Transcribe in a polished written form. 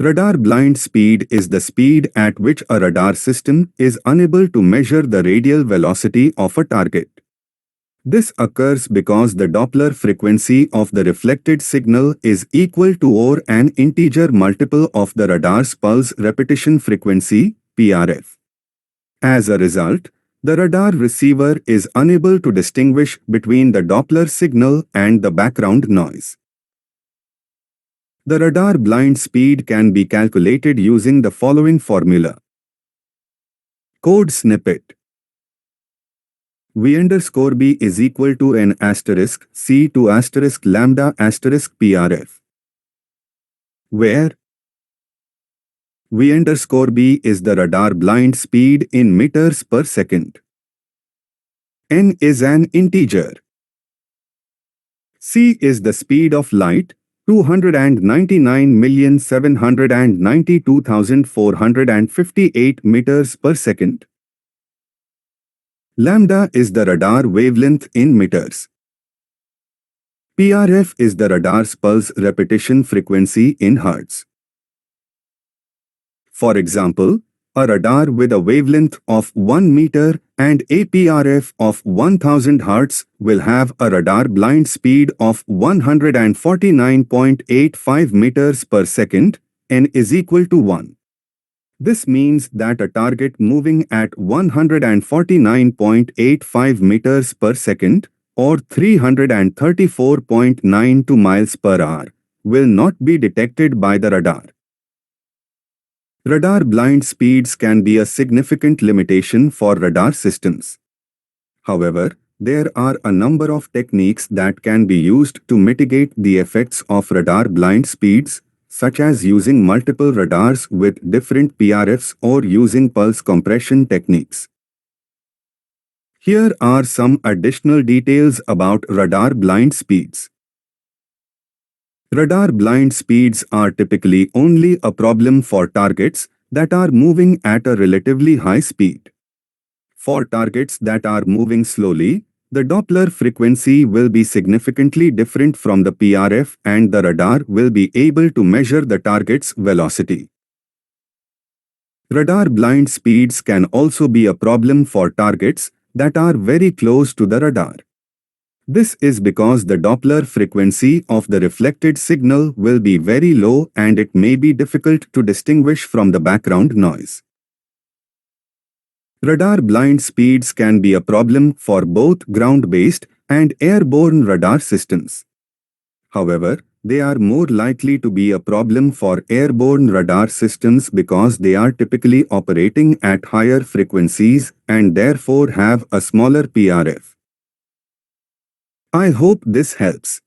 Radar blind speed is the speed at which a radar system is unable to measure the radial velocity of a target. This occurs because the Doppler frequency of the reflected signal is equal to or an integer multiple of the radar's pulse repetition frequency, PRF. As a result, the radar receiver is unable to distinguish between the Doppler signal and the background noise. The radar blind speed can be calculated using the following formula. Code snippet. V_B is equal to n asterisk C to asterisk lambda asterisk PRF, where V_B is the radar blind speed in meters per second. N is an integer. C is the speed of light, 299,792,458 meters per second. Lambda is the radar wavelength in meters. PRF is the radar's pulse repetition frequency in hertz. For example, a radar with a wavelength of 1 meter and a PRF of 1000 Hz will have a radar blind speed of 149.85 meters per second, n is equal to 1. This means that a target moving at 149.85 meters per second or 334.92 miles per hour will not be detected by the radar. Radar blind speeds can be a significant limitation for radar systems. However, there are a number of techniques that can be used to mitigate the effects of radar blind speeds, such as using multiple radars with different PRFs or using pulse compression techniques. Here are some additional details about radar blind speeds. Radar blind speeds are typically only a problem for targets that are moving at a relatively high speed. For targets that are moving slowly, the Doppler frequency will be significantly different from the PRF and the radar will be able to measure the target's velocity. Radar blind speeds can also be a problem for targets that are very close to the radar. This is because the Doppler frequency of the reflected signal will be very low and it may be difficult to distinguish from the background noise. Radar blind speeds can be a problem for both ground-based and airborne radar systems. However, they are more likely to be a problem for airborne radar systems because they are typically operating at higher frequencies and therefore have a smaller PRF. I hope this helps.